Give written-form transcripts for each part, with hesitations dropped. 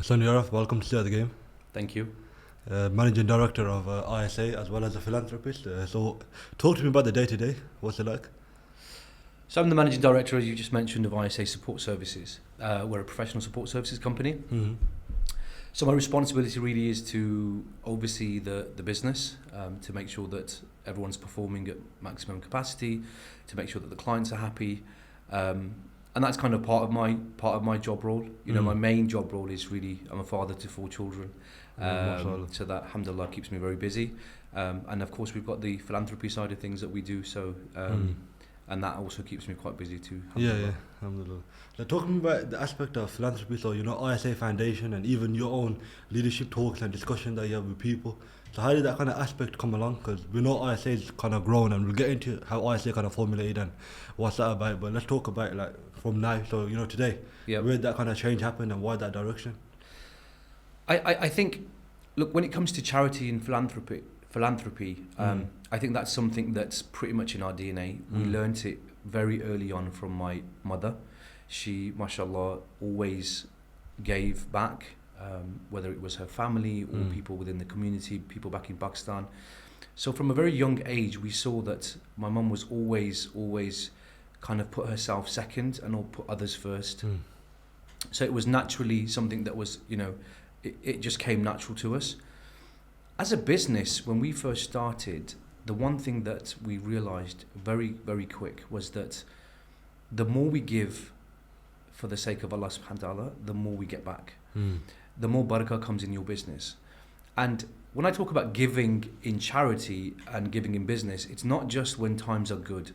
Sonny Araf, welcome to the game. Thank you. Managing Director of ISA as well as a philanthropist. So, talk to me about the day-to-day. What's it like? So I'm the Managing Director, as you just mentioned, of ISA Support Services. We're a professional support services company. Mm-hmm. So my responsibility really is to oversee the business, to make sure that everyone's performing at maximum capacity, to make sure that the clients are happy. And that's kind of part of my job role. You know, my main job role is really, I'm a father to 4 children. So that, alhamdulillah, keeps me very busy. And of course, we've got the philanthropy side of things that we do. So, and that also keeps me quite busy too. Yeah, alhamdulillah. Now, talking about the aspect of philanthropy, so, ISA Foundation and even your own leadership talks and discussion that you have with people. So how did that kind of aspect come along? Because we know ISA is kind of grown, and we'll get into how ISA kind of formulated and what's that about. But let's talk about like from now. So today, where did that kind of change happen and why that direction? I think, look, when it comes to charity and philanthropy, I think that's something that's pretty much in our DNA. We learnt it very early on from my mother. She, mashallah, always gave back. Whether it was her family or people within the community, people back in Pakistan. So from a very young age, we saw that my mum was always kind of put herself second and all put others first. So it was naturally something that was, it just came natural to us. As a business, when we first started, the one thing that we realized very, very quick was that the more we give for the sake of Allah subhanahu wa ta'ala, the more we get back. The more barakah comes in your business. And when I talk about giving in charity and giving in business, it's not just when times are good.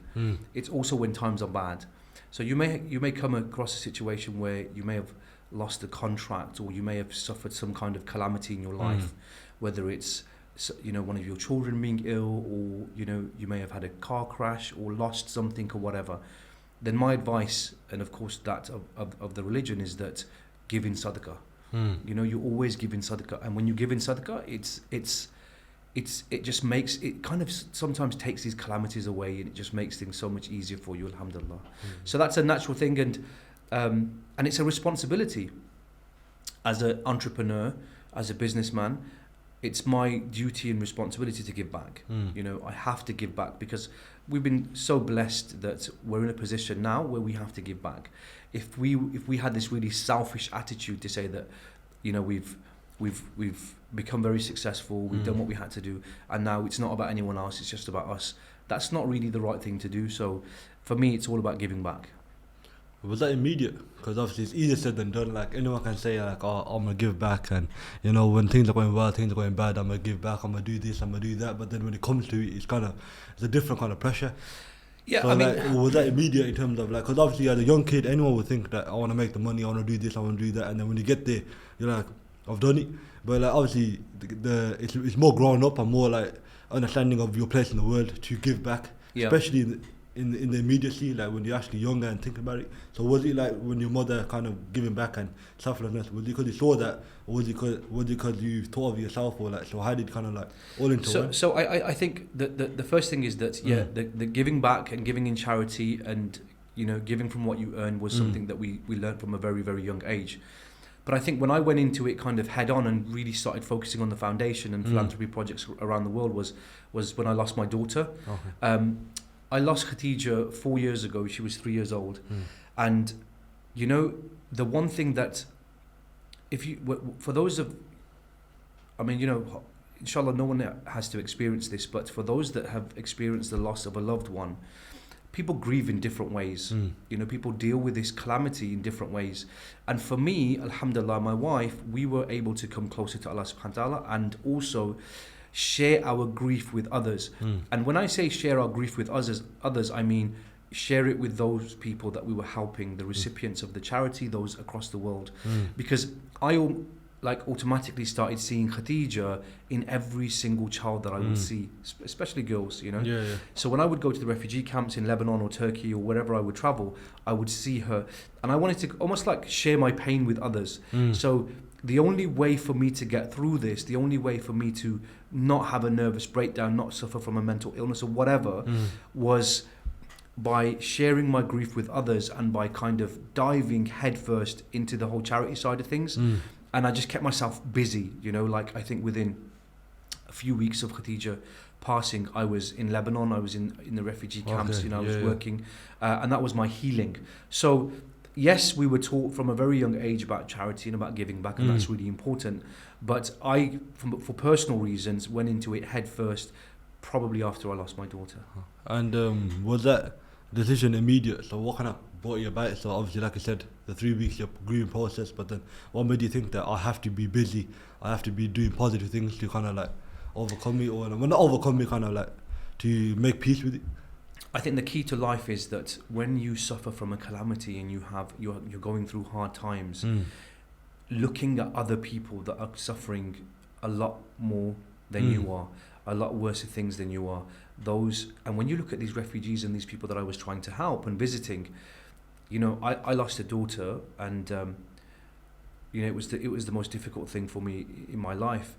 It's also when times are bad. So you may come across a situation where you may have lost a contract, or you may have suffered some kind of calamity in your life, whether it's one of your children being ill, or you may have had a car crash or lost something or whatever. Then my advice, and of course that of the religion, is that give in sadaqah. You always give in sadaqah, and when you give in sadaqah, it just makes it kind of sometimes takes these calamities away, and it just makes things so much easier for you, alhamdulillah. So that's a natural thing, and it's a responsibility as an entrepreneur, as a businessman. It's my duty and responsibility to give back. I have to give back, because we've been so blessed that we're in a position now where we have to give back. If we had this really selfish attitude to say that, we've become very successful, we've done what we had to do, and now it's not about anyone else, it's just about us, that's not really the right thing to do. So for me, it's all about giving back. Was that immediate? Because obviously it's easier said than done. Like, anyone can say like, oh, I'm gonna give back, and when things are going well, things are going bad, I'm gonna give back, I'm gonna do this, I'm gonna do that. But then when it comes to it, it's a different kind of pressure. Yeah, so was that immediate in terms of like, because obviously as a young kid, anyone would think that I want to make the money, I want to do this, I want to do that, and then when you get there, you're like, I've done it. But like obviously it's more grown up and more like understanding of your place in the world to give back, especially in the immediacy, like when you're actually younger and thinking about it. So was it like when your mother kind of giving back and selflessness, was it because you saw that, or was it because you thought of yourself, or like, so how did kind of like all into one? So I think that the first thing is that the giving back and giving in charity and giving from what you earn was something that we learned from a very, very young age. But I think when I went into it kind of head on and really started focusing on the foundation and philanthropy projects around the world was when I lost my daughter. I lost Khadija 4 years ago. She was 3 years old. And, the one thing that, for those of, inshallah, no one has to experience this, but for those that have experienced the loss of a loved one, people grieve in different ways. People deal with this calamity in different ways. And for me, alhamdulillah, my wife, we were able to come closer to Allah subhanahu wa ta'ala and also share our grief with others. And when I say share our grief with others, I mean share it with those people that we were helping, the recipients of the charity, those across the world. Because I automatically started seeing Khadija in every single child that I would see, especially girls, So when I would go to the refugee camps in Lebanon or Turkey or wherever I would travel, I would see her, and I wanted to almost like share my pain with others. So the only way for me to get through this, the only way for me to not have a nervous breakdown, not suffer from a mental illness or whatever, was by sharing my grief with others and by kind of diving headfirst into the whole charity side of things. and I just kept myself busy, you know, like I think within a few weeks of Khadija passing, I was in Lebanon, I was in the refugee camps, you know, I was working, and that was my healing. So yes, we were taught from a very young age about charity and about giving back, and that's really important. But I, for personal reasons, went into it head first, probably after I lost my daughter. And was that decision immediate? So what kind of brought you about it? So obviously, like I said, the 3 weeks your grieving process, but then what made you think that I have to be busy, I have to be doing positive things to kind of like overcome me, or well, not overcome me, kind of like to make peace with it? I think the key to life is that when you suffer from a calamity and you're going through hard times, looking at other people that are suffering a lot more than you are, a lot worse things than you are, and when you look at these refugees and these people that I was trying to help and visiting, you know, I lost a daughter, and you know, it was the most difficult thing for me in my life.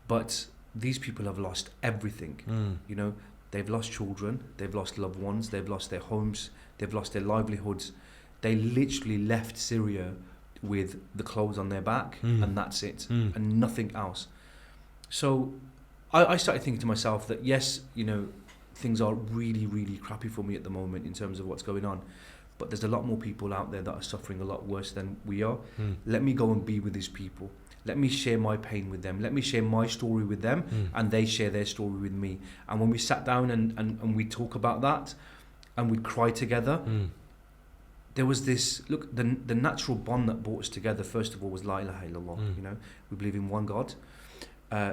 But these people have lost everything. You know, they've lost children, they've lost loved ones, they've lost their homes, they've lost their livelihoods. They literally left Syria with the clothes on their back, and that's it, and nothing else. So I started thinking to myself that yes, you know, things are really, really crappy for me at the moment in terms of what's going on, but there's a lot more people out there that are suffering a lot worse than we are. Let me go and be with these people. Let me share my pain with them. Let me share my story with them, and they share their story with me. And when we sat down and we talk about that, and we'd cry together, there was this, look, the natural bond that brought us together, first of all, was La ilaha illallah. You know, we believe in one God.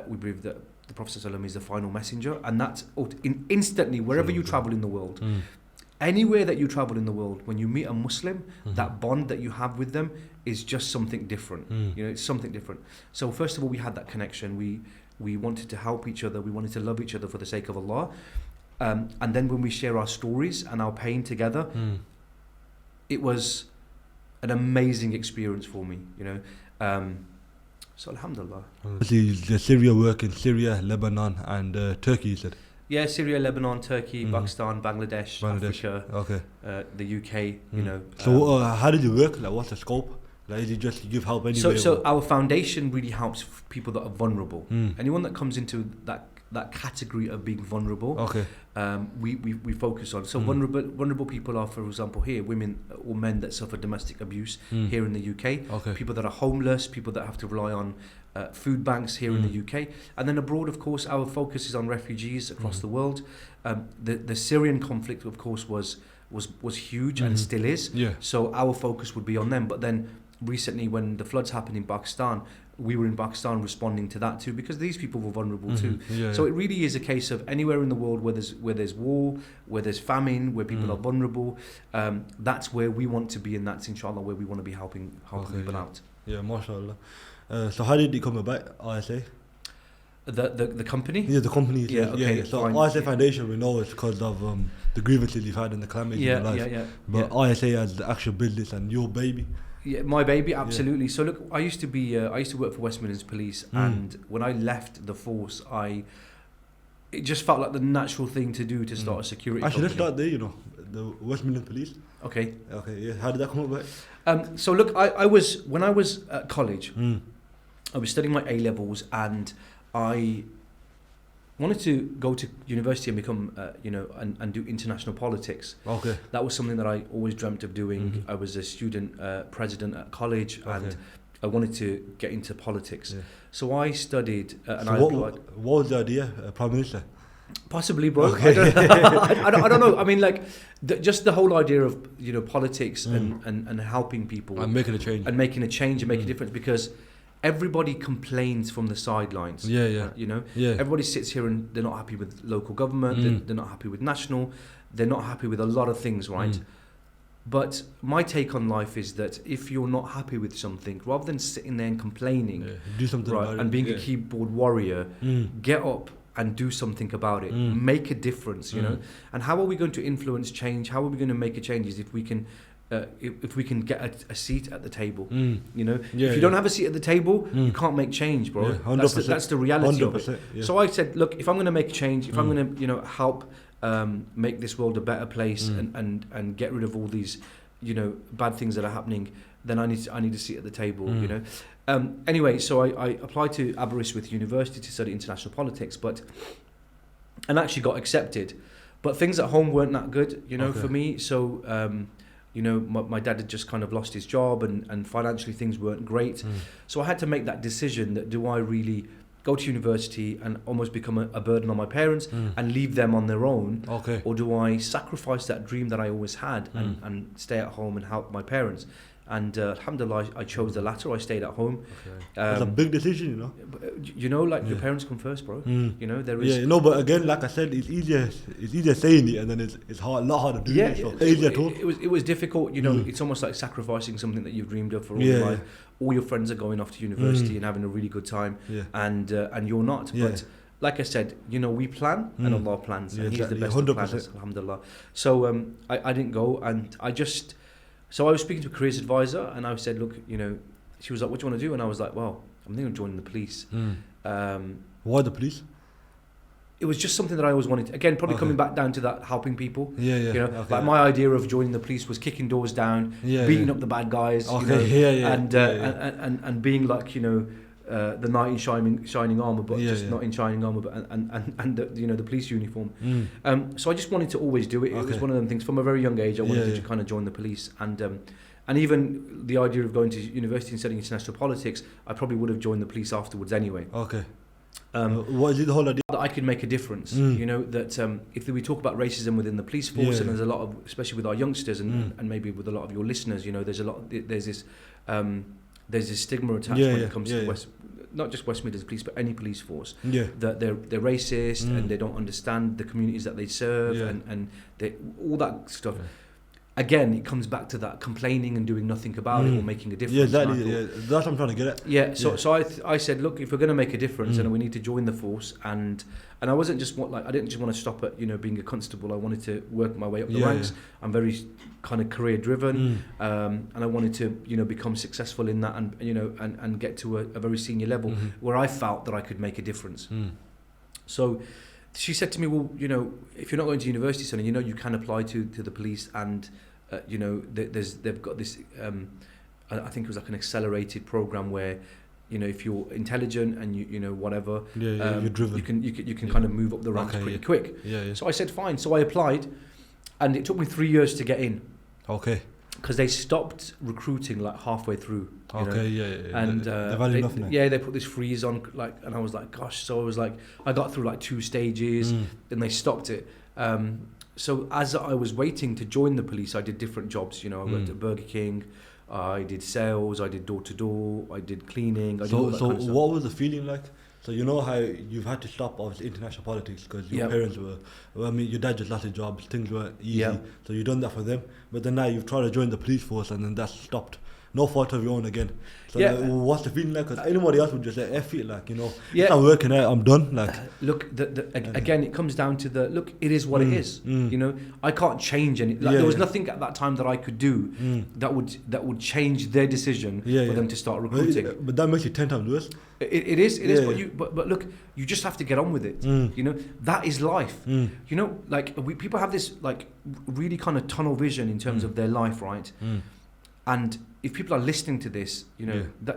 We believe that the Prophet ﷺ is the final messenger, and that's instantly, wherever you travel in the world, anywhere that you travel in the world, when you meet a Muslim, that bond that you have with them is just something different. You know, it's something different. So first of all, we had that connection. We wanted to help each other. We wanted to love each other for the sake of Allah. And then when we share our stories and our pain together, it was an amazing experience for me, you know. So alhamdulillah. The Syria work in Syria, Lebanon and Turkey, you said? Yeah, Syria, Lebanon, Turkey, Pakistan, Bangladesh, Africa, the UK, you know. So how did you work? Like, what's the scope? Like, is it just give help anyway? So our foundation really helps people that are vulnerable. Anyone that comes into that category of being vulnerable, we focus on. So vulnerable people are, for example, here, women or men that suffer domestic abuse here in the UK, people that are homeless, people that have to rely on food banks here in the UK, and then abroad, of course, our focus is on refugees across the world. The Syrian conflict, of course, was huge and still is. So our focus would be on them. But then recently, when the floods happened in Pakistan, we were in Pakistan responding to that too, because these people were vulnerable too. So it really is a case of anywhere in the world where there's war, where there's famine, where people are vulnerable, that's where we want to be, and that's inshallah where we want to be helping people out. Yeah, mashallah. So how did it come about, ISA? The company? Yeah, the company. So fine. ISA Foundation, we know it's because of the grievances you've had and the calamity in your life. But ISA as the actual business and your baby. Yeah, my baby, absolutely. So look, I used to work for West Midlands Police, and when I left the force, it just felt like the natural thing to do to start a security company. Let's start there, you know, the West Midlands Police. Okay, yeah. How did that come about? So look, when I was at college, I was studying my A-levels, and I wanted to go to university and become, and do international politics. That was something that I always dreamt of doing. I was a student president at college, and I wanted to get into politics. So I studied, and I applied. What was the idea, Prime Minister? Possibly, bro. I don't know. I mean, like, just the whole idea of, you know, politics and helping people and making a change and making a difference, because everybody complains from the sidelines. You know, everybody sits here and they're not happy with local government. They're not happy with national. They're not happy with a lot of things, right? But my take on life is that if you're not happy with something, rather than sitting there and complaining, do something about and it. being a keyboard warrior, get up and do something about it. Make a difference, you know. And how are we going to influence change? How are we going to make a change? Is if we can get a seat at the table, you know. If you don't have a seat at the table, you can't make change, bro. That's the reality of it. So I said, look, if I'm going to make a change, if I'm going to, you know, help make this world a better place and get rid of all these bad things that are happening, then I need a seat at the table, Anyway, so I applied to Aberystwyth University to study international politics, and actually got accepted. But things at home weren't that good, for me. So, my dad had just kind of lost his job, and financially things weren't great. So I had to make that decision that do I really go to university and almost become a burden on my parents and leave them on their own? Okay. Or do I sacrifice that dream that I always had and stay at home and help my parents? And alhamdulillah, I chose the latter. I stayed at home. Okay. It's a big decision, Your parents come first, bro. There is. Yeah, but again, like I said, it's easier saying it, and then it's hard, a lot harder doing it. So it was difficult. It's almost like sacrificing something that you've dreamed of for all your life. All your friends are going off to university and having a really good time, and you're not. But like I said, we plan and Allah plans, and He's the best of planners, alhamdulillah. So I didn't go, and So I was speaking to a careers advisor, and I said, look, she was like, what do you want to do? And I was like, well, I'm thinking of joining the police. Why the police? It was just something that I always wanted to, again, probably coming back down to that helping people. Like my idea of joining the police was kicking doors down, beating up the bad guys, and being like, the knight in shining armor, but just not in shining armor, but and the police uniform. So I just wanted to always do it. It was one of them things from a very young age. I wanted to kind of join the police, and even the idea of going to university and studying international politics, I probably would have joined the police afterwards anyway. Okay. What is it, the whole idea? That I could make a difference. That if we talk about racism within the police force, and there's a lot of, especially with our youngsters, and maybe with a lot of your listeners, there's this stigma attached when it comes to not just West Midlands Police, but any police force. That they're racist and they don't understand the communities that they serve and all that stuff. Again, it comes back to that complaining and doing nothing about it or making a difference. That's what I'm trying to get at. So I said, look, if we're going to make a difference, and we need to join the force, and I wasn't just I didn't just want to stop at being a constable. I wanted to work my way up the ranks. I'm very kind of career driven, and I wanted to become successful in that, and get to a very senior level where I felt that I could make a difference. So she said to me, well, if you're not going to university, son, you can apply to the police, and they've got this I think it was like an accelerated program where if you're intelligent and you whatever, you're driven, you can kind of move up the ranks pretty quick. So I said fine. So I applied, and it took me 3 years to get in. Okay. Because they stopped recruiting like halfway through. And they put this freeze on, and I was like, gosh. So I was like, I got through like 2 stages, then they stopped it. So as I was waiting to join the police, I did different jobs. I worked at Burger King, I did sales, I did door to door, I did cleaning. I did all that kind of stuff. What was the feeling like? So how you've had to stop obviously international politics because your parents were, your dad just lost his job, things were easy, so you've done that for them. But then now you've tried to join the police force and then that's stopped. No fault of your own again. So what's the feeling like? Because anybody else would just say, F it, it's not working out, I'm done. Look, again, it comes down to it is what it is. I can't change any. There was nothing at that time that I could do that would change their decision for them to start recruiting. But that makes it 10 times worse. It is. But look, you just have to get on with it. That is life. People have this really kind of tunnel vision in terms of their life, right? And if people are listening to this,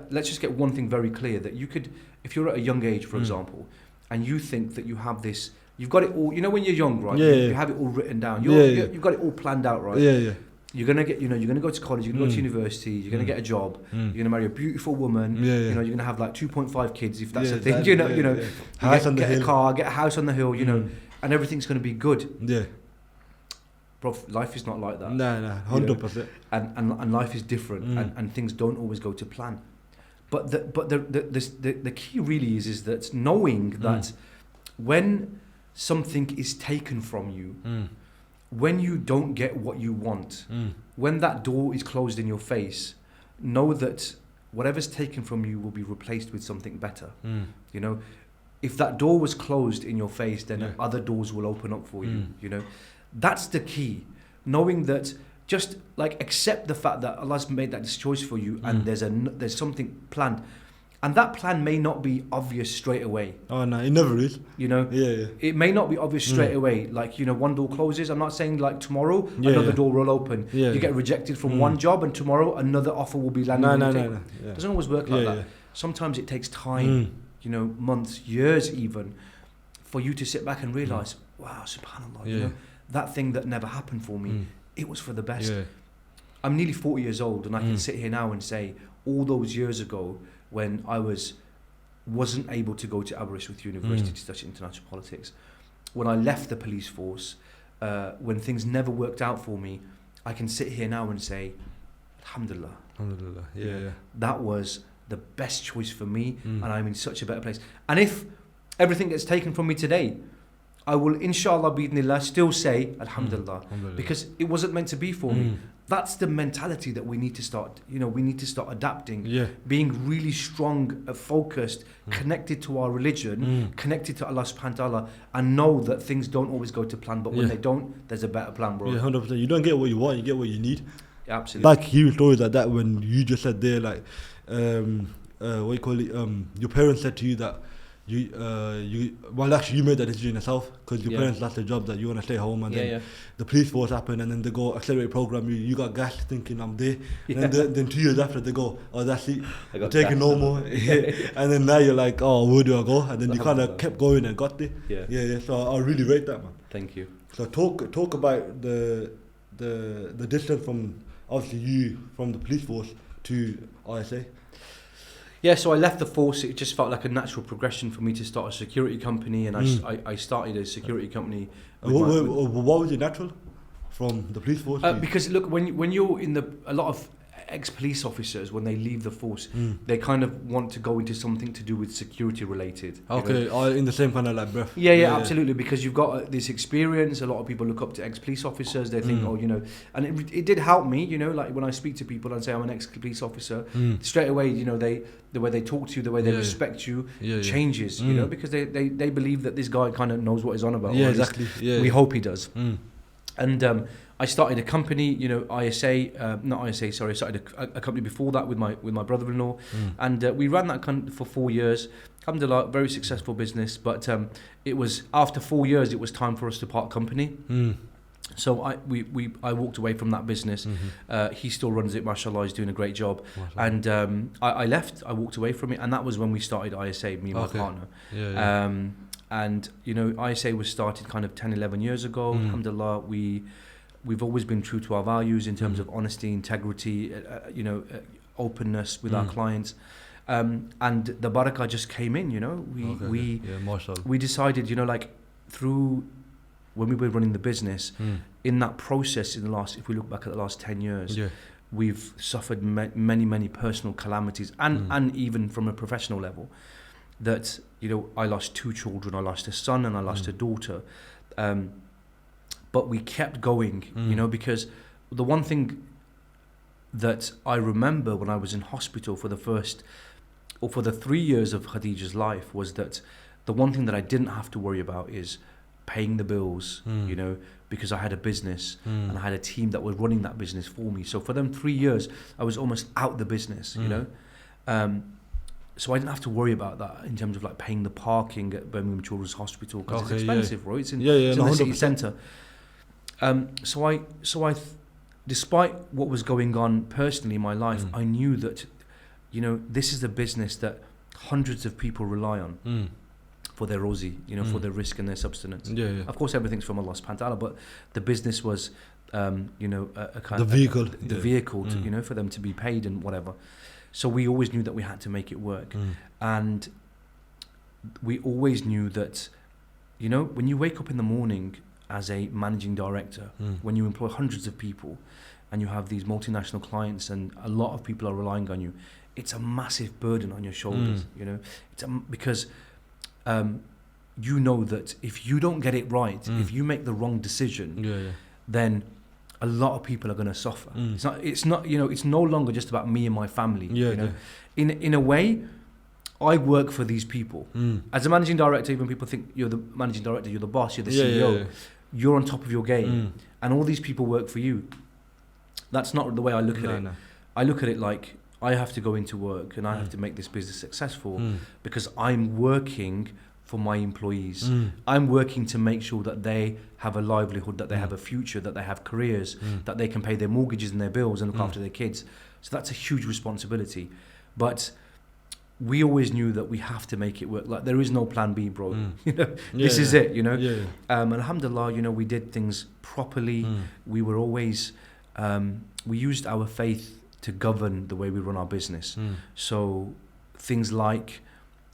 let's just get one thing very clear, that you could, if you're at a young age, for example, and you think that you have this, you've got it all, when you're young, right? You have it all written down. You've got it all planned out, right? You're gonna get, you're gonna go to college, you're gonna go to university, you're gonna get a job, you're gonna marry a beautiful woman, you're gonna have like 2.5 kids if that's a thing, get a car, get a house on the hill, and everything's gonna be good. Bro, life is not like that. No, 100%. And life is different, and things don't always go to plan. But the key really is that knowing that when something is taken from you, when you don't get what you want, when that door is closed in your face, know that whatever's taken from you will be replaced with something better. If that door was closed in your face, then other doors will open up for you. That's the key. Knowing that, just accept the fact that Allah's made that choice for you, and there's something planned. And that plan may not be obvious straight away. Oh no, it never is. You know, it may not be obvious straight away. Like, you know, one door closes. I'm not saying like tomorrow another door will open. You get rejected from one job, and tomorrow another offer will be landing. No. It doesn't always work like that. Sometimes it takes time, you know, months, years even, for you to sit back and realize, wow, subhanallah, you know, that thing that never happened for me, it was for the best. I'm nearly 40 years old, and I can sit here now and say, all those years ago, when I wasn't able to go to Aberystwyth University to study international politics, when I left the police force, when things never worked out for me, I can sit here now and say, Alhamdulillah. Alhamdulillah, that was the best choice for me, and I'm in such a better place. And if everything gets taken from me today, I will, inshallah, bi'idhnillah, still say, Alhamdulillah, because it wasn't meant to be for me. That's the mentality that we need to start, you know, we need to start adapting, being really strong, focused, connected to our religion, connected to Allah subhanahu wa ta'ala, and know that things don't always go to plan, but when they don't, there's a better plan, bro. 100%. You don't get what you want, you get what you need. Absolutely. Like hearing stories like that when you just said there, like, what you call it, your parents said to you that well, actually you made that decision yourself because your parents lost their job, that you want to stay home, and then the police force happened, and then they go accelerate program, you got gassed thinking I'm there, and then 2 years after they go, oh that's it, you're taking no more. And then now you're like, oh, where do I go? And then you kind of kept going and got there. So I really rate that, man. Thank you. So talk about the distance from obviously you from the police force to ISA. Yeah, so I left the force. It just felt like a natural progression for me to start a security company, and I started a security company. What was it natural from the police force? Because look, when you're in a lot of ex-police officers, when they leave the force, they kind of want to go into something to do with security related. Okay, in the same kind of like breath. Yeah, absolutely, because you've got this experience. A lot of people look up to ex-police officers. They think, oh, you know, and it did help me, you know, like when I speak to people and say I'm an ex-police officer, straight away, you know, the way they talk to you, the way they respect you changes, you know, because they believe that this guy kind of knows what he's on about. Yeah, exactly. We hope he does. And I started a company, you know, I started a company before that with my brother-in-law, and we ran that for 4 years. Alhamdulillah, very successful business, but it was after 4 years it was time for us to part company. So I walked away from that business. He still runs it, mashallah, he's doing a great job. And I left, I walked away from it, and that was when we started ISA, me and my partner. And you know, ISA was started kind of 10, 11 years ago. Alhamdulillah, we've always been true to our values in terms of honesty, integrity, you know, openness with our clients. And the barakah just came in, you know. We decided, you know, like when we were running the business, in that process, if we look back at the last 10 years, we've suffered many personal calamities, and even from a professional level, that, you know, I lost 2 children, I lost a son and I lost a daughter. But we kept going, you know, because the one thing that I remember when I was in hospital for the 3 years of Khadija's life was that the one thing that I didn't have to worry about is paying the bills, you know, because I had a business and I had a team that was running that business for me. So for them 3 years, I was almost out the business, you know. So I didn't have to worry about that in terms of like paying the parking at Birmingham Children's Hospital, because it's expensive, right? It's in the city centre. So I, despite what was going on personally in my life, I knew that, you know, this is a business that hundreds of people rely on for their rozi, you know, for their risk and their subsistence. Of course, everything's from Allah subhanahu wa ta'ala, but the business was, you know, a kind of the vehicle to, you know, for them to be paid and whatever. So we always knew that we had to make it work, and we always knew that, you know, when you wake up in the morning as a managing director, when you employ hundreds of people and you have these multinational clients and a lot of people are relying on you, it's a massive burden on your shoulders, you know. Because you know that if you don't get it right, if you make the wrong decision, then a lot of people are going to suffer. It's not, you know, it's no longer just about me and my family, you know. In a way, I work for these people. As a managing director, even people think you're the managing director, you're the boss, you're the CEO. You're on top of your game, and all these people work for you. That's not the way I look at it. I look at it like I have to go into work and I have to make this business successful because I'm working for my employees. I'm working to make sure that they have a livelihood, that they have a future, that they have careers, that they can pay their mortgages and their bills and look after their kids. So that's a huge responsibility. But we always knew that we have to make it work. Like, there is no plan B, bro. You know, this is it, you know. Alhamdulillah, you know, we did things properly. We were always, we used our faith to govern the way we run our business. So things like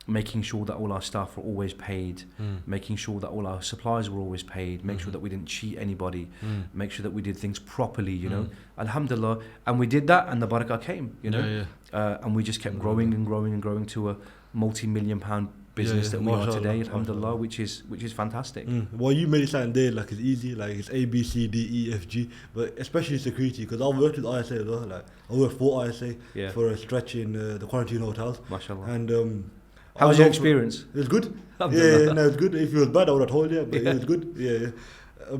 making sure that all our staff were always paid, making sure that all our suppliers were always paid, make sure that we didn't cheat anybody, make sure that we did things properly, you know. Alhamdulillah. And we did that and the barakah came, you know. And we just kept growing and growing and growing to a multi-million-pound business that we are today, alhamdulillah, which is fantastic. Well, you made it sound there like it's easy, like it's A, B, C, D, E, F, G, but especially security, because I've worked with ISA as well. Like, I worked for ISA for a stretch in the quarantine hotels. MashaAllah. And how was your experience? It was good. No, it was good. If it was bad, I would have told you, but it was good.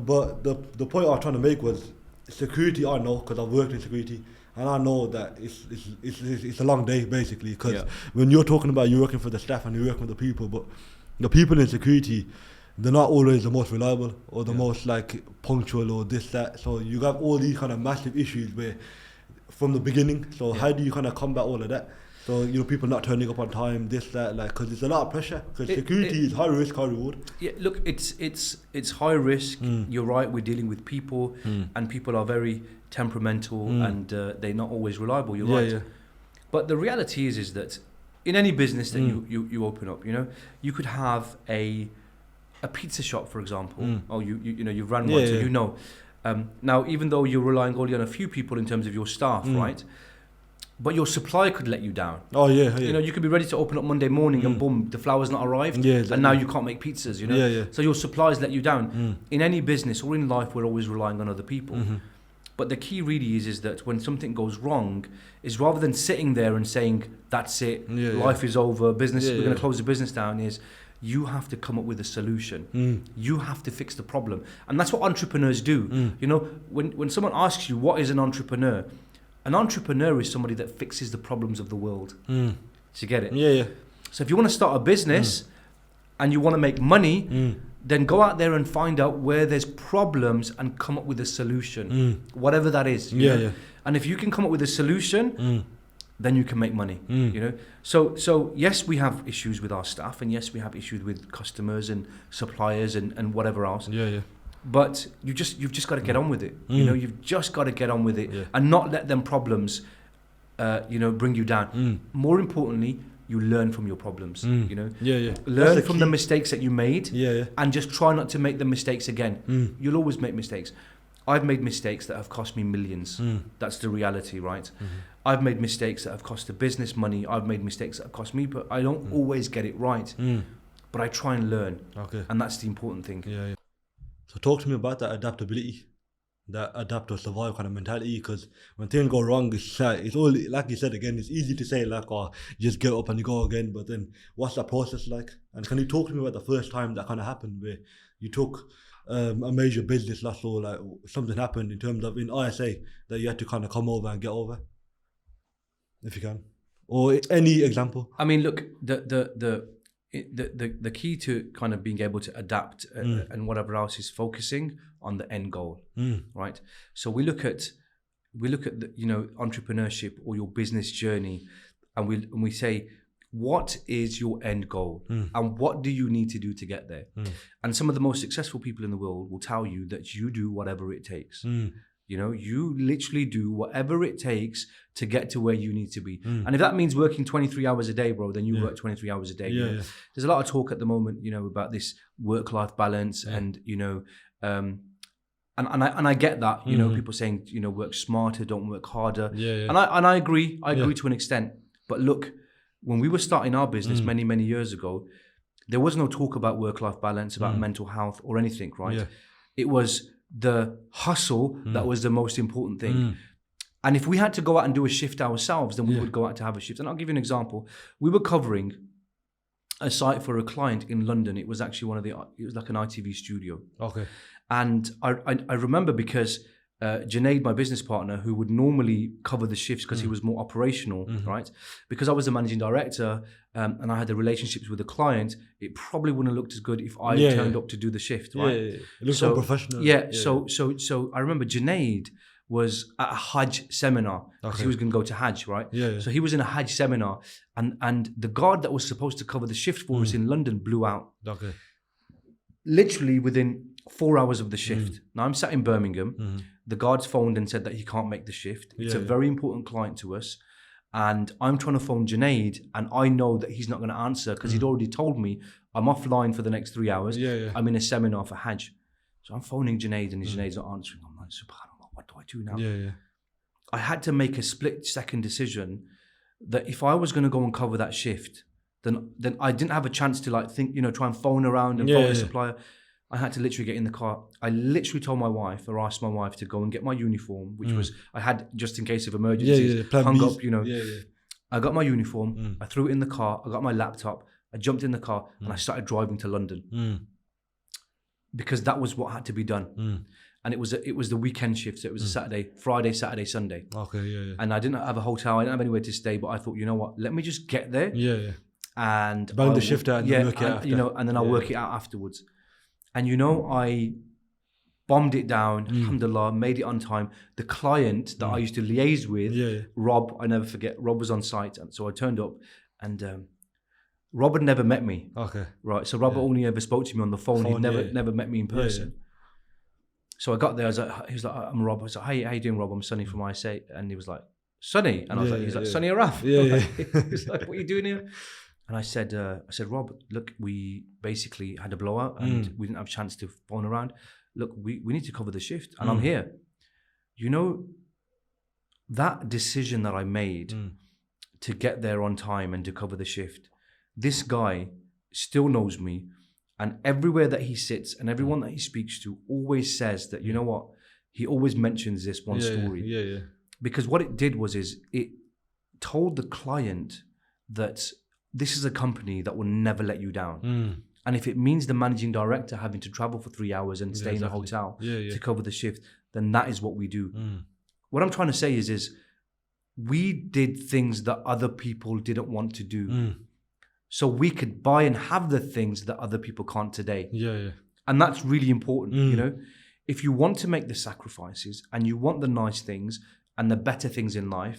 But the point I was trying to make was security. I know because I've worked in security, and I know that it's a long day basically. Because when you're talking about you're working for the staff and you're working with the people, but the people in security, they're not always the most reliable or the most like punctual or this that. So you have all these kind of massive issues where from the beginning. So how do you kind of combat all of that? So, you know, people not turning up on time, this, that, like, because it's a lot of pressure. Because security is high risk, high reward. Yeah, look, it's high risk. You're right. We're dealing with people, and people are very temperamental, and they're not always reliable. You're right. But the reality is that in any business that you open up, you know, you could have a pizza shop, for example, or you know you've run one, so you know. Now, even though you're relying only on a few people in terms of your staff, right? But your supply could let you down. You know, you could be ready to open up Monday morning and boom, the flour's not arrived, and now you can't make pizzas, you know. So your supplies let you down. In any business or in life, we're always relying on other people. But the key really is that when something goes wrong, is rather than sitting there and saying, that's it, life is over, business, we're going to close the business down, is you have to come up with a solution. You have to fix the problem. And that's what entrepreneurs do. You know, when someone asks you, what is an entrepreneur? An entrepreneur is somebody that fixes the problems of the world. Do you get it? So if you want to start a business and you want to make money, then go out there and find out where there's problems and come up with a solution, whatever that is. You know? And if you can come up with a solution, then you can make money. You know. So yes, we have issues with our staff, and yes, we have issues with customers and suppliers and whatever else. But you've just got to get on with it. You know, you've just got to get on with it and not let them problems, you know, bring you down. More importantly, you learn from your problems. You know, learn from the mistakes that you made, and just try not to make the mistakes again. You'll always make mistakes. I've made mistakes that have cost me millions. That's the reality, right? I've made mistakes that have cost the business money. I've made mistakes that have cost me, but I don't always get it right. But I try and learn, and that's the important thing. So talk to me about that adaptability, that adapt or survive kind of mentality, because when things go wrong, it's all, like you said again, it's easy to say like, oh, you just get up and you go again, but then what's that process like? And can you talk to me about the first time that kind of happened where you took a major business loss or like something happened in terms of in ISA that you had to kind of come over and get over, if you can, or any example? I mean, look, the key to kind of being able to adapt and whatever else is focusing on the end goal, right? So we look at the, you know, entrepreneurship or your business journey, and we say, what is your end goal, and what do you need to do to get there? And some of the most successful people in the world will tell you that you do whatever it takes. You know, you literally do whatever it takes to get to where you need to be. And if that means working 23 hours a day, bro, then you work 23 hours a day. You know? There's a lot of talk at the moment, you know, about this work-life balance, and, you know, and I get that, you know, people saying, you know, work smarter, don't work harder. And I agree. I agree to an extent. But look, when we were starting our business many years ago, there was no talk about work-life balance, about mental health or anything, right? It was the hustle that was the most important thing. And if we had to go out and do a shift ourselves, then we would go out to have a shift. And I'll give you an example. We were covering a site for a client in London. It was actually it was like an ITV studio. And I remember because Junaid, my business partner, who would normally cover the shifts because he was more operational, right? Because I was the managing director and I had the relationships with the client, it probably wouldn't have looked as good if I turned up to do the shift, right? It looks so professional. So I remember Junaid was at a Hajj seminar because he was going to go to Hajj, right? So he was in a Hajj seminar and the guard that was supposed to cover the shift for us in London blew out. Literally within 4 hours of the shift. Now I'm sat in Birmingham. The guards phoned and said that he can't make the shift. It's a very important client to us. And I'm trying to phone Junaid and I know that he's not going to answer because he'd already told me I'm offline for the next 3 hours. I'm in a seminar for Hajj. So I'm phoning Junaid and Junaid's not answering. I'm like, subhanAllah, what do I do now? I had to make a split-second decision that if I was going to go and cover that shift, then I didn't have a chance to like think, try and phone around and phone a supplier. I had to literally get in the car. I literally told my wife or asked my wife to go and get my uniform, which was, I had just in case of emergencies, hung up, I got my uniform, I threw it in the car, I got my laptop, I jumped in the car and I started driving to London. Because that was what had to be done. And it was the weekend shift, so it was a Saturday, Friday, Saturday, Sunday. And I didn't have a hotel, I didn't have anywhere to stay, but I thought, you know what, let me just get there. And bang the shift out and work it out after. And then I'll work it out afterwards. And I bombed it down, alhamdulillah, made it on time. The client that I used to liaise with, Rob, I never forget, Rob was on site. And so I turned up and Rob had never met me. Right. So Rob only ever spoke to me on the phone. He'd never met me in person. So I got there, he was like, I'm Rob. I was like, how you doing, Rob? I'm Sonny from ISA. And he was like, Sonny? And I was like, he's like, Sonny Araf. He was like, what are you doing here? And I said, Rob, look, we basically had a blowout and we didn't have a chance to phone around. Look, we need to cover the shift and I'm here. That decision that I made to get there on time and to cover the shift, this guy still knows me and everywhere that he sits and everyone that he speaks to always says that, you know what, he always mentions this one story. Because what it did was it told the client that this is a company that will never let you down. And if it means the managing director having to travel for 3 hours and stay in a hotel to cover the shift, then that is what we do. What I'm trying to say is we did things that other people didn't want to do. So we could buy and have the things that other people can't today. And that's really important, If you want to make the sacrifices and you want the nice things and the better things in life,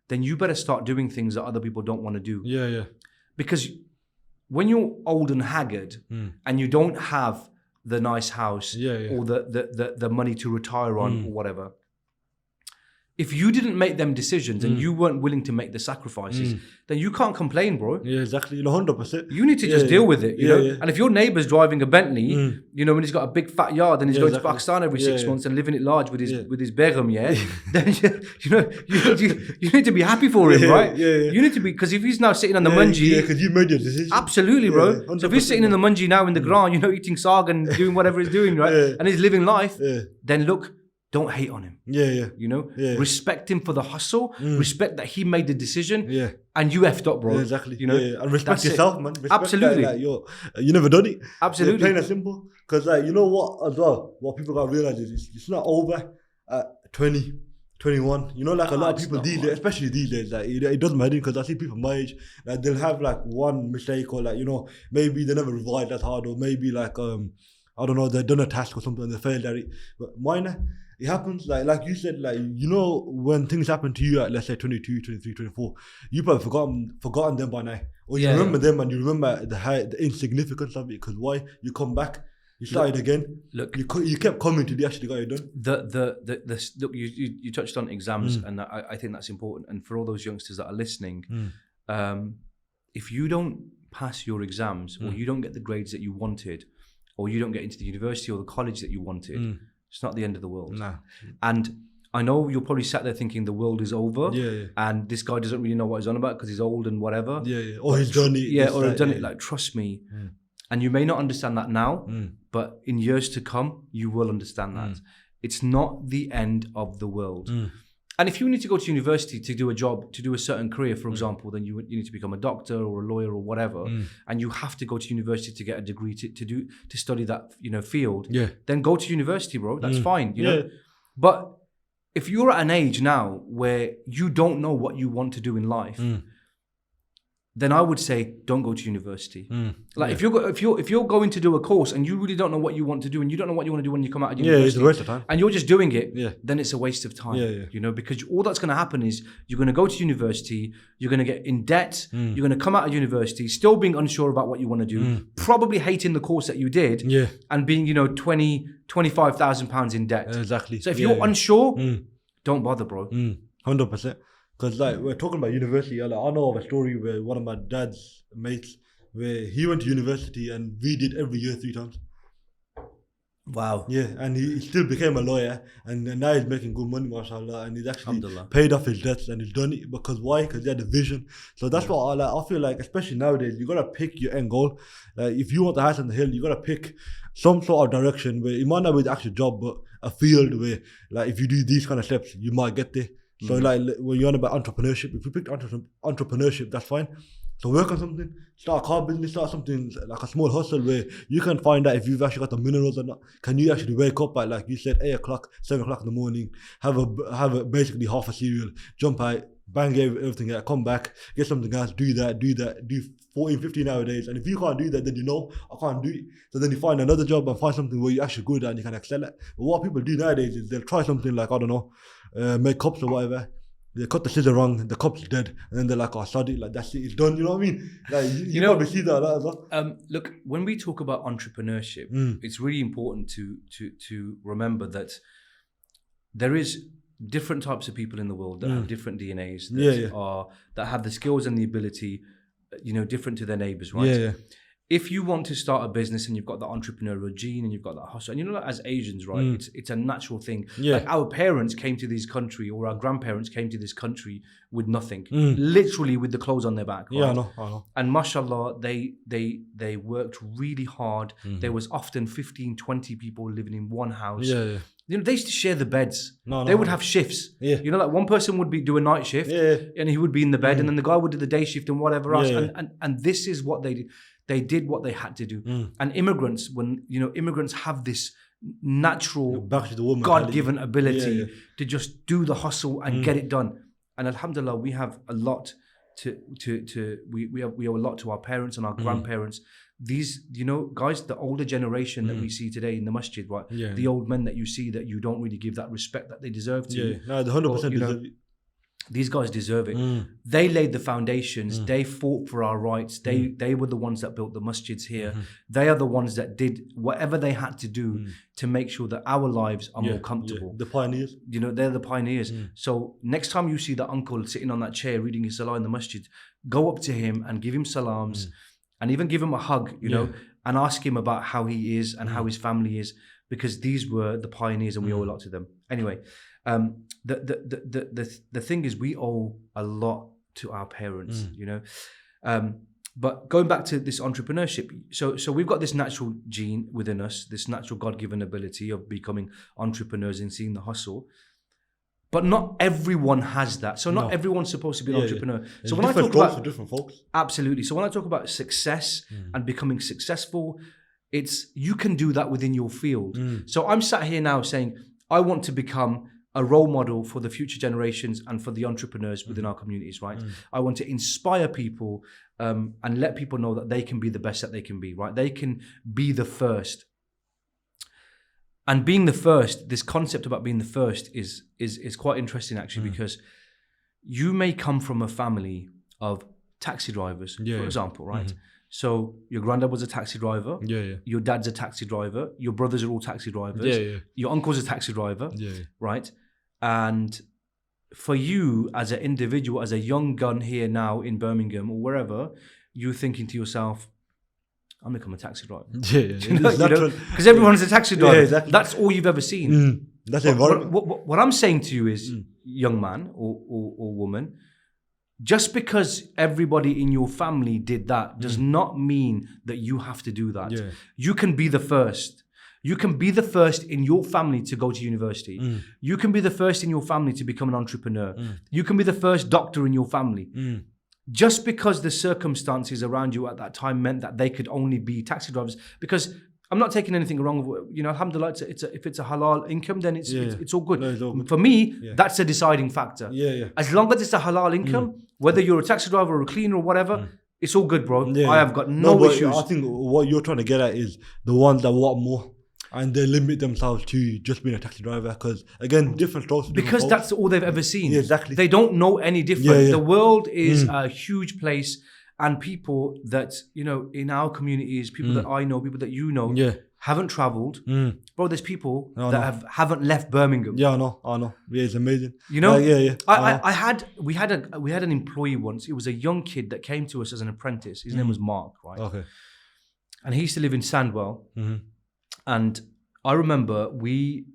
then you better start doing things that other people don't want to do. Because when you're old and haggard and you don't have the nice house or the money to retire on or whatever, if you didn't make them decisions and you weren't willing to make the sacrifices, then you can't complain, bro. Exactly. 100%. You need to just deal with it, you know? And if your neighbour's driving a Bentley, when he's got a big fat yard and he's going to Pakistan every 6 months and living it large with his begum, then you need to be happy for him, right? You need to be, because if he's now sitting on the munji, because you made your decision. Absolutely, bro. So if he's sitting in the munji now in the ground, eating sag and doing whatever he's doing, right? And he's living life, then look, don't hate on him. Respect him for the hustle. Respect that he made the decision. And you effed up, bro. Exactly. And respect yourself, man. Respect absolutely. That, you never done it. Absolutely. Plain and simple. Because you know what as well? What people gotta realize is it's not over at 20, 21. A lot of people these days, especially these days, it doesn't matter because I see people my age, they'll have one mistake or maybe they never revised as hard or maybe I don't know, they've done a task or something and they failed at it. But minor. It happens, like you said, when things happen to you at, let's say, 22, 23, 24, you probably forgotten them by now. Or you remember them and you remember the insignificance of it, because why? You come back, you started again. Look, you kept coming till you actually got it done. Look, you touched on exams, and I think that's important. And for all those youngsters that are listening, if you don't pass your exams, or you don't get the grades that you wanted, or you don't get into the university or the college that you wanted, it's not the end of the world. Nah. And I know you're probably sat there thinking the world is over, and this guy doesn't really know what he's on about because he's old and whatever. Or he's done it. Or he's done it. Trust me. And you may not understand that now, but in years to come, you will understand that. It's not the end of the world. And if you need to go to university to do a job, to do a certain career, for example, then you need to become a doctor or a lawyer or whatever, and you have to go to university to get a degree to study that field. Then go to university, bro. That's fine, you know. But if you're at an age now where you don't know what you want to do in life, then I would say don't go to university. Like if you're going to do a course and you really don't know what you want to do and you don't know what you want to do when you come out of university, it's a waste of time. And you're just doing it, then it's a waste of time. You know, because all that's going to happen is you're going to go to university, you're going to get in debt, you're going to come out of university still being unsure about what you want to do, probably hating the course that you did, and being 25,000 pounds in debt. Exactly. So if you're unsure, don't bother, bro. 100%. Because like we're talking about university, like, I know of a story where one of my dad's mates, where he went to university and we did every year 3 times. Wow. Yeah, and he still became a lawyer, and now he's making good money, mashallah, and he's actually paid off his debts, and he's done it. Because why? Because he had a vision. So that's what I feel like, especially nowadays, you gotta pick your end goal. Like if you want the house on the hill, you gotta pick some sort of direction where it might not be the actual job, but a field where, like, if you do these kind of steps, you might get there. So like when you're on about entrepreneurship, if you pick entrepreneurship, that's fine. So work on something, start a car business, start something like a small hustle where you can find out if you've actually got the minerals or not. Can you actually wake up at, like you said, 8 o'clock, 7 o'clock in the morning, have a basically half a cereal, jump out, bang everything out, come back, get something else, do 14, 15 hour days. And if you can't do that, then I can't do it. So then you find another job and find something where you're actually good at and you can excel at. But what people do nowadays is they'll try something like, I don't know, make cups or whatever. They cut the scissor wrong, the cup's dead, and then they're like, oh, study, like that's it, it's done. You know what I mean? Like you know, see that as well. Look, when we talk about entrepreneurship, it's really important to remember that there is different types of people in the world that have different DNAs that have the skills and the ability, different to their neighbors, right? If you want to start a business and you've got the entrepreneurial gene and you've got that hustle, and as Asians, right, it's a natural thing. Like our parents came to this country, or our grandparents came to this country with nothing, literally with the clothes on their back. Right? Yeah, I know. And mashallah, they worked really hard. There was often 15, 20 people living in one house. They used to share the beds. They would have shifts. Like one person would be doing night shift, and he would be in the bed, and then the guy would do the day shift and whatever else. And this is what they did. They did what they had to do. And immigrants, when immigrants have this natural God-given ability to just do the hustle and get it done. And alhamdulillah, we have a lot we owe a lot to our parents and our grandparents. These, guys, the older generation that we see today in the masjid, right? The old men that you see that you don't really give that respect that they deserve to. No, the 100% deserve it. These guys deserve it. They laid the foundations. They fought for our rights. They were the ones that built the masjids here. They are the ones that did whatever they had to do to make sure that our lives are more comfortable. The pioneers. They're the pioneers. So next time you see that uncle sitting on that chair reading his salah in the masjid, go up to him and give him salams and even give him a hug, and ask him about how he is and how his family is, because these were the pioneers and we owe a lot to them. Anyway, the thing is, we owe a lot to our parents, but going back to this entrepreneurship, so we've got this natural gene within us, this natural God-given ability of becoming entrepreneurs and seeing the hustle, but not everyone has that. So not everyone's supposed to be an entrepreneur. So when I talk about different folks, absolutely. So when I talk about success and becoming successful, it's you can do that within your field. So I'm sat here now saying I want to become a role model for the future generations and for the entrepreneurs within our communities, right? I want to inspire people and let people know that they can be the best that they can be, right? They can be the first. And being the first, this concept about being the first is quite interesting actually, because you may come from a family of taxi drivers, for example, right? So your granddad was a taxi driver. Your dad's a taxi driver. Your brothers are all taxi drivers. Your uncle's a taxi driver. Right? And for you as an individual, as a young gun here now in Birmingham or wherever, you're thinking to yourself, I'm become a taxi driver. Because everyone's a taxi driver. Exactly. That's all you've ever seen. That's the environment. What I'm saying to you is, young man or woman, just because everybody in your family did that does not mean that you have to do that. You can be the first. You can be the first in your family to go to university. You can be the first in your family to become an entrepreneur. You can be the first doctor in your family. Just because the circumstances around you at that time meant that they could only be taxi drivers. Because I'm not taking anything wrong. Alhamdulillah, if it's a halal income, then it's all good. No, it's all good. For me, that's a deciding factor. Yeah. As long as it's a halal income, whether you're a taxi driver or a cleaner or whatever, it's all good, bro. Yeah. I have got no issues. I think what you're trying to get at is the ones that want more and they limit themselves to just being a taxi driver because, again, different strokes. Because that's all they've ever seen. Yeah, exactly. They don't know any different. Yeah. The world is a huge place, and people that, in our communities, people that I know, people that you know, haven't travelled. Bro, there's people that haven't left Birmingham. Yeah, I know. Yeah, it's amazing. You know? Yeah. We had an employee once. It was a young kid that came to us as an apprentice. His name was Mark, right? Okay. And he used to live in Sandwell. And I remember we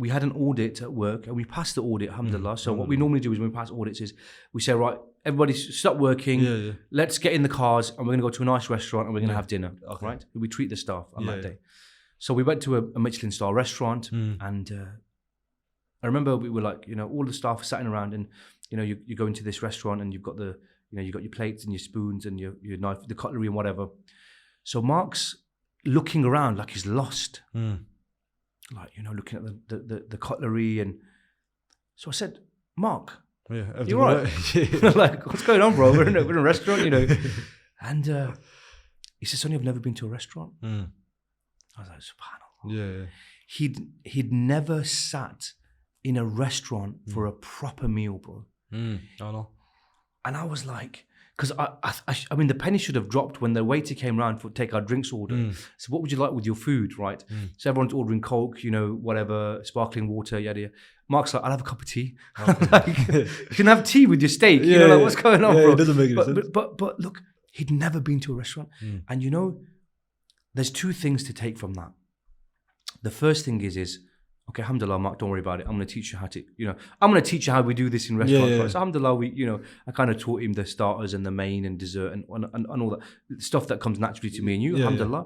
had an audit at work and we passed the audit, alhamdulillah. So what we normally do is when we pass audits is we say, right, everybody stop working. Let's get in the cars and we're going to go to a nice restaurant and we're going to have dinner, right? We treat the staff on that day. So we went to a Michelin star restaurant and I remember we were like, all the staff are sitting around and, you go into this restaurant and you've got you've got your plates and your spoons and your knife, the cutlery and whatever. So Mark's looking around like he's lost. Like, looking at the cutlery. And so I said, Mark, you're right. Like, what's going on, bro? We're in a restaurant, And he said, Sonny, I've never been to a restaurant. I was like, subhanAllah. He'd never sat in a restaurant for a proper meal, bro. I know. And I was like, because I mean, the penny should have dropped when the waiter came around to take our drinks order. So what would you like with your food, right? So everyone's ordering Coke, whatever, sparkling water, yada, yada. Mark's like, I'll have a cup of tea. Like, you can have tea with your steak. What's going on, bro? It doesn't make any sense. But look, he'd never been to a restaurant. And there's two things to take from that. The first thing is, okay, alhamdulillah, Mark, don't worry about it. I'm going to teach you how to, I'm going to teach you how we do this in restaurants. Right? So alhamdulillah, I kind of taught him the starters and the main and dessert and all that stuff that comes naturally to me and you, alhamdulillah.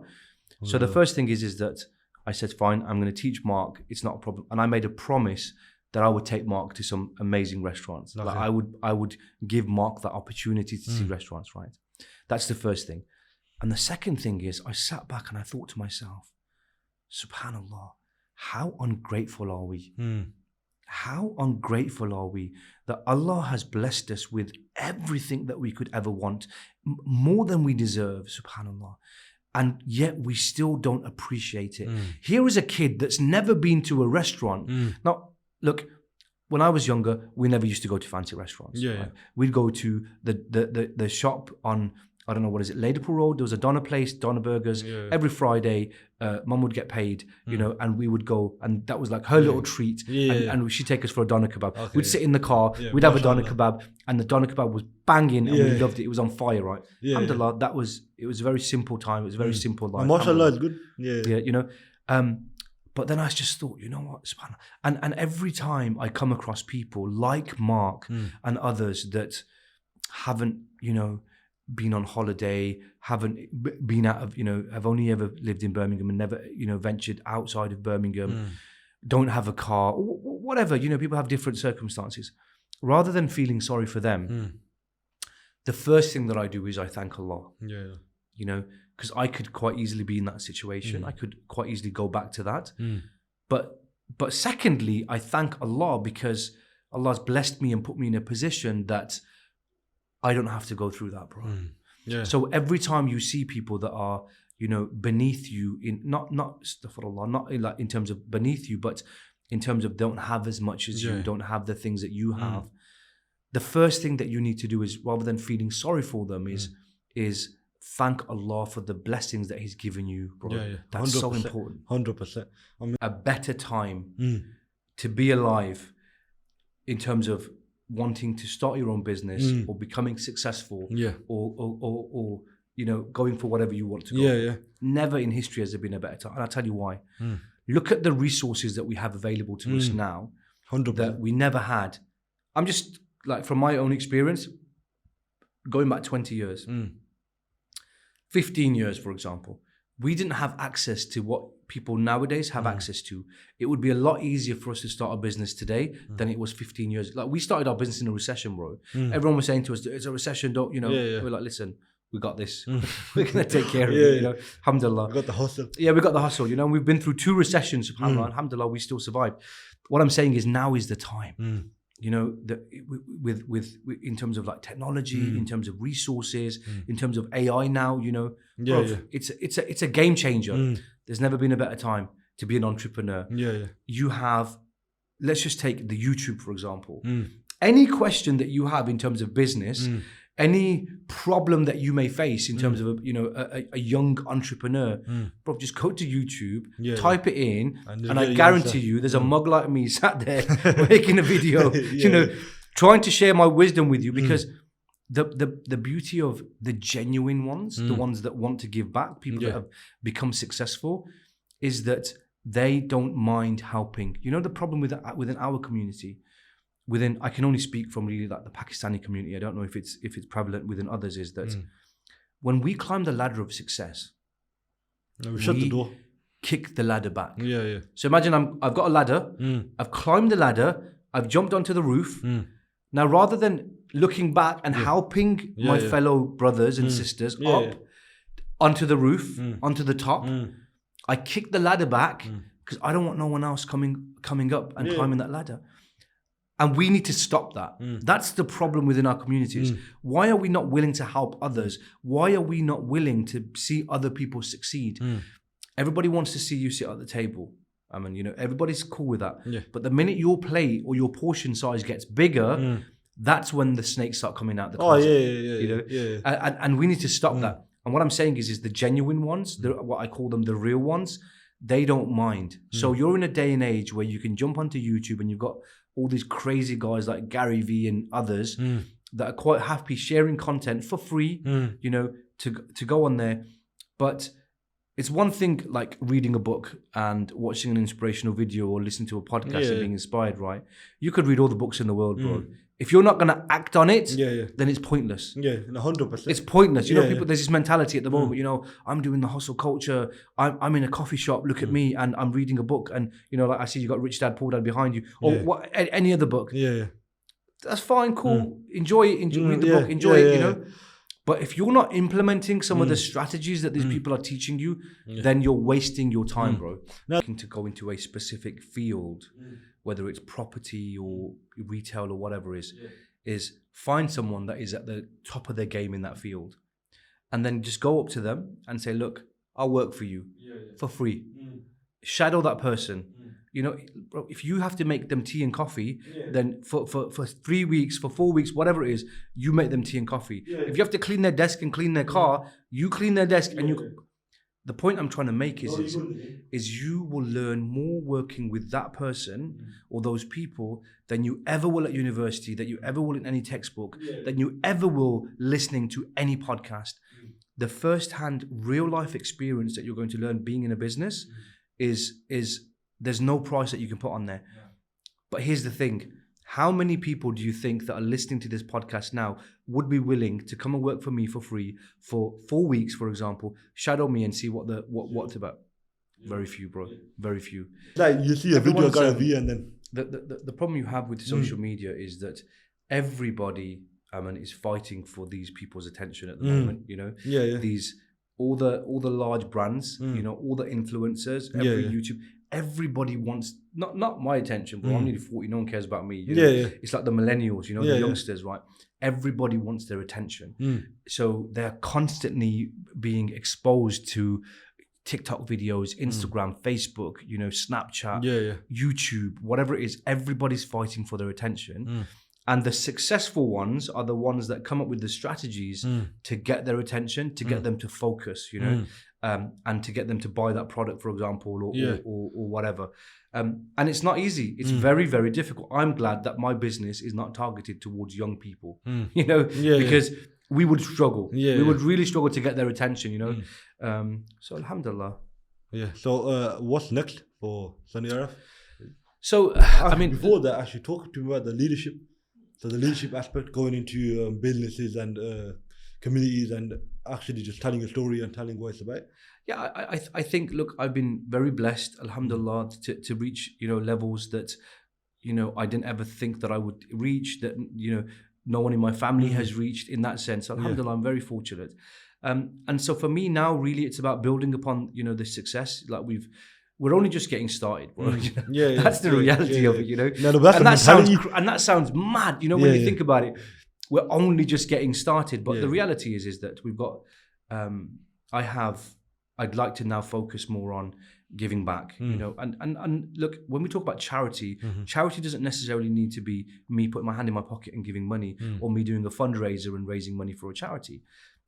So the first thing is that I said, fine, I'm going to teach Mark. It's not a problem. And I made a promise that I would take Mark to some amazing restaurants. Okay. Like I would give Mark that opportunity to see restaurants, right? That's the first thing. And the second thing is I sat back and I thought to myself, subhanallah, how ungrateful are we? How ungrateful are we that Allah has blessed us with everything that we could ever want, more than we deserve, subhanallah. And yet we still don't appreciate it. Here is a kid that's never been to a restaurant. Now, look, when I was younger, we never used to go to fancy restaurants. Right? We'd go to the shop on, I don't know, what is it, Ladypool Road? There was a Doner place, Doner Burgers. Every Friday, Mum would get paid, and we would go, and that was like her little treat. And she'd take us for a Doner kebab. Okay, we'd sit in the car, we'd have a Doner kebab, and the Doner kebab was banging, and we loved it. It was on fire, right? Alhamdulillah, it was a very simple time. It was a very simple life. MashaAllah, it's good. But then I just thought, you know what, subhanAllah. And every time I come across people like Mark and others that haven't, been on holiday, haven't been out of, have only ever lived in Birmingham and never, ventured outside of Birmingham, don't have a car, whatever, people have different circumstances. Rather than feeling sorry for them, the first thing that I do is I thank Allah. Because I could quite easily be in that situation. I could quite easily go back to that. But secondly, I thank Allah because Allah's blessed me and put me in a position that I don't have to go through that, bro. So every time you see people that are, beneath you, in not astaghfirullah, not like in terms of beneath you, but in terms of don't have as much as you, don't have the things that you have. The first thing that you need to do is, rather than feeling sorry for them, is thank Allah for the blessings that He's given you, bro. That's so important. 100%. A better time to be alive in terms of wanting to start your own business or becoming successful or going for whatever you want to go. Never in history has there been a better time. And I'll tell you why. Look at the resources that we have available to us now 100%. that we never had. I'm just, like, from my own experience, going back 20 years, 15 years, for example, we didn't have access to what people nowadays have access to. It would be a lot easier for us to start a business today than it was 15 years. Like, we started our business in a recession, bro. Everyone was saying to us, it's a recession, don't, we're like, listen, we got this. We're going to take care of it, you know, alhamdulillah. We got the hustle. Yeah, we got the hustle, you know, we've been through 2 recessions, subhanAllah, alhamdulillah, we still survived. What I'm saying is now is the time, you know, with in terms of like technology, in terms of resources, in terms of AI now, you know, it's a game changer. There's never been a better time to be an entrepreneur. You have, let's just take the YouTube, for example. Any question that you have in terms of business, any problem that you may face in terms of a young entrepreneur, bro, just go to YouTube, type it in, and I guarantee you there's a mug like me sat there making a video, you know, trying to share my wisdom with you, because the beauty of the genuine ones, the ones that want to give back, people that have become successful, is that they don't mind helping. You know, the problem within our community, I can only speak from really like the Pakistani community, I don't know if it's prevalent within others, is that when we climb the ladder of success, we shut the door, kick the ladder back. So imagine I've got a ladder, I've climbed the ladder, I've jumped onto the roof. Now, rather than looking back and helping my fellow brothers and sisters up onto the roof, onto the top, I kick the ladder back because I don't want no one else coming up and climbing that ladder. And we need to stop that. That's the problem within our communities. Why are we not willing to help others? Why are we not willing to see other people succeed? Everybody wants to see you sit at the table. I mean, you know, everybody's cool with that. But the minute your plate or your portion size gets bigger, that's when the snakes start coming out the closet. You know? And we need to stop that. And what I'm saying is the genuine ones, what I call them the real ones, they don't mind. So you're in a day and age where you can jump onto YouTube and you've got all these crazy guys like Gary Vee and others that are quite happy sharing content for free, you know, to go on there. But it's one thing like reading a book and watching an inspirational video or listening to a podcast and being inspired, right? You could read all the books in the world, bro. If you're not going to act on it, then it's pointless. 100%. It's pointless. You know, people, there's this mentality at the moment, you know, I'm doing the hustle culture. I'm in a coffee shop, look at me, and I'm reading a book. And, you know, like I see you got Rich Dad, Poor Dad behind you. Or any other book. That's fine, cool. Enjoy it. Read the book, enjoy it, you know. But if you're not implementing some of the strategies that these people are teaching you, then you're wasting your time, bro. Looking to go into a specific field, whether it's property or retail or whatever is find someone that is at the top of their game in that field. And then just go up to them and say, look, I'll work for you for free. Shadow that person. You know, bro, if you have to make them tea and coffee, then for 3 weeks, for 4 weeks, whatever it is, you make them tea and coffee. If you have to clean their desk and clean their car, you clean their desk and you... The point I'm trying to make is you will learn more working with that person or those people than you ever will at university, that you ever will in any textbook, than you ever will listening to any podcast. The first-hand real-life experience that you're going to learn being in a business is there's no price that you can put on there. But here's the thing. How many people do you think that are listening to this podcast now would be willing to come and work for me for free for 4 weeks, for example, shadow me and see what's about? Very few, bro. Very few. Like you see a video of Gary Vee and then... The problem you have with social media is that everybody is fighting for these people's attention at the moment, you know? These... All the large brands, you know, all the influencers, YouTube, everybody wants not my attention, bro. I'm nearly 40, no one cares about me. You know? It's like the millennials, you know, the youngsters, right? Everybody wants their attention. So they're constantly being exposed to TikTok videos, Instagram, Facebook, you know, Snapchat, YouTube, whatever it is, everybody's fighting for their attention. And the successful ones are the ones that come up with the strategies to get their attention, to get them to focus, you know, and to get them to buy that product, for example, or whatever. And it's not easy. It's very, very difficult. I'm glad that my business is not targeted towards young people, you know, because we would struggle. We would really struggle to get their attention, you know. So alhamdulillah. So what's next for Sunny Araf? So, I mean... Before that, actually talk to me about the leadership. So the leadership aspect, going into businesses and communities and actually just telling a story and telling what it's about. Yeah, I think, look, I've been very blessed, alhamdulillah, to reach, you know, levels that, you know, I didn't ever think that I would reach, that, you know, no one in my family has reached in that sense. Alhamdulillah, I'm very fortunate. And so for me now, really, it's about building upon, you know, the success. Like we're only just getting started, bro. You know? That's the reality of it, you know. No, that's and that sounds mad, you know, when you think about it. We're only just getting started, but the reality is that we've got. I'd like to now focus more on giving back, you know. And look, when we talk about charity, charity doesn't necessarily need to be me putting my hand in my pocket and giving money, or me doing a fundraiser and raising money for a charity.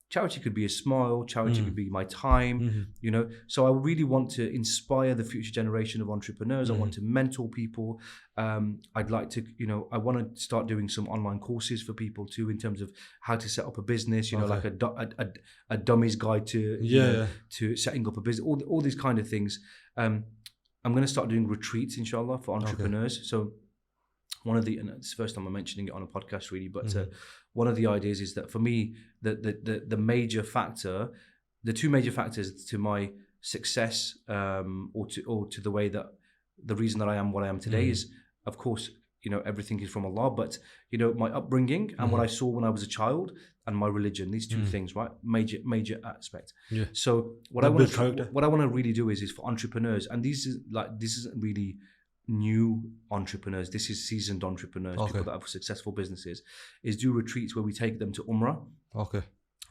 Charity could be a smile, charity could be my time, you know. So I really want to inspire the future generation of entrepreneurs. I want to mentor people. I'd like to, you know, I want to start doing some online courses for people too, in terms of how to set up a business, you know, like a dummy's guide to, you know, to setting up a business, all these kind of things. I'm going to start doing retreats, inshallah, for entrepreneurs. So one of the, and it's the first time I'm mentioning it on a podcast really, but one of the ideas is that for me, the major factor, the two major factors to my success, or to the way that the reason that I am what I am today is, of course, you know, everything is from Allah, but you know, my upbringing and what I saw when I was a child and my religion, these two things, right? Major aspect. Yeah. So what I want to really do is for entrepreneurs, and this isn't really new entrepreneurs, this is seasoned entrepreneurs, people that have successful businesses, is do retreats where we take them to Umrah.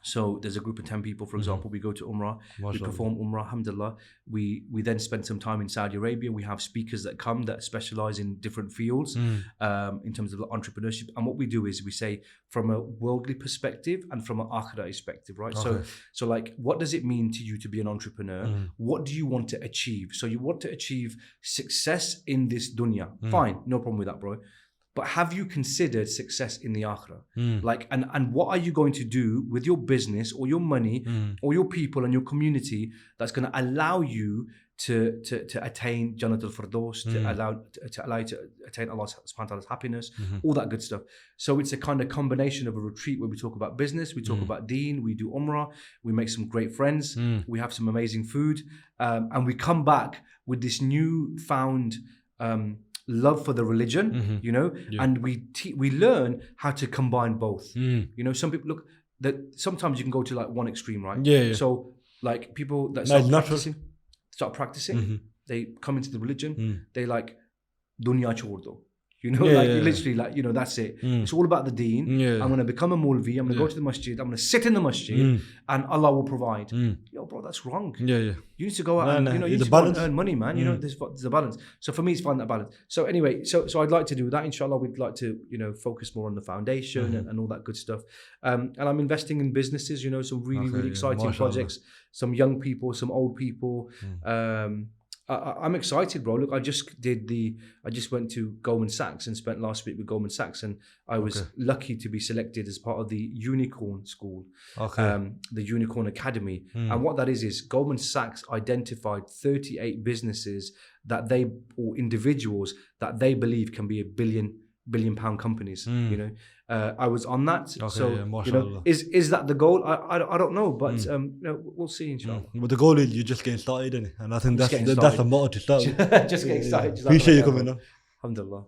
So there's a group of 10 people, for example, we go to Umrah, we perform Umrah, alhamdulillah. We then spend some time in Saudi Arabia. We have speakers that come that specialize in different fields in terms of entrepreneurship. And what we do is we say from a worldly perspective and from an akhirah perspective, right? So like, what does it mean to you to be an entrepreneur? What do you want to achieve? So you want to achieve success in this dunya. Fine, no problem with that, bro. But have you considered success in the akhirah? Like, and what are you going to do with your business or your money or your people and your community that's going to allow you to attain Jannat al-Firdaus, to allow you to attain Allah subhanahu wa ta'ala's happiness, all that good stuff. So it's a kind of combination of a retreat where we talk about business, we talk about deen, we do umrah, we make some great friends, we have some amazing food, and we come back with this newfound love for the religion, you know, and we learn how to combine both. You know, some people look that sometimes you can go to like one extreme, right? So like people that start practicing, they come into the religion, they like dunya chhod do. You know, literally, like, you know, that's it. It's all about the deen. I'm going to become a Mulvi. I'm going to go to the masjid. I'm going to sit in the masjid and Allah will provide. Yo, bro, that's wrong. You need to go out and, you know, you need to go and earn money, man. You know, there's a balance. So for me, it's finding that balance. So anyway, so I'd like to do that. Inshallah, we'd like to, you know, focus more on the foundation and all that good stuff. And I'm investing in businesses, you know, some really exciting projects, some young people, some old people. I'm excited, bro. Look, I just went to Goldman Sachs and spent last week with Goldman Sachs, and I was lucky to be selected as part of the Unicorn School, the Unicorn Academy. And what that is Goldman Sachs identified 38 businesses or individuals that they believe can be billion pound companies. You know, I was on that. So you know, is that the goal? I don't know, but you know, we'll see, inshallah. But the goal is you're just getting started, innit? And I think that's the motto to start with. Just getting started. Appreciate you coming on. Alhamdulillah.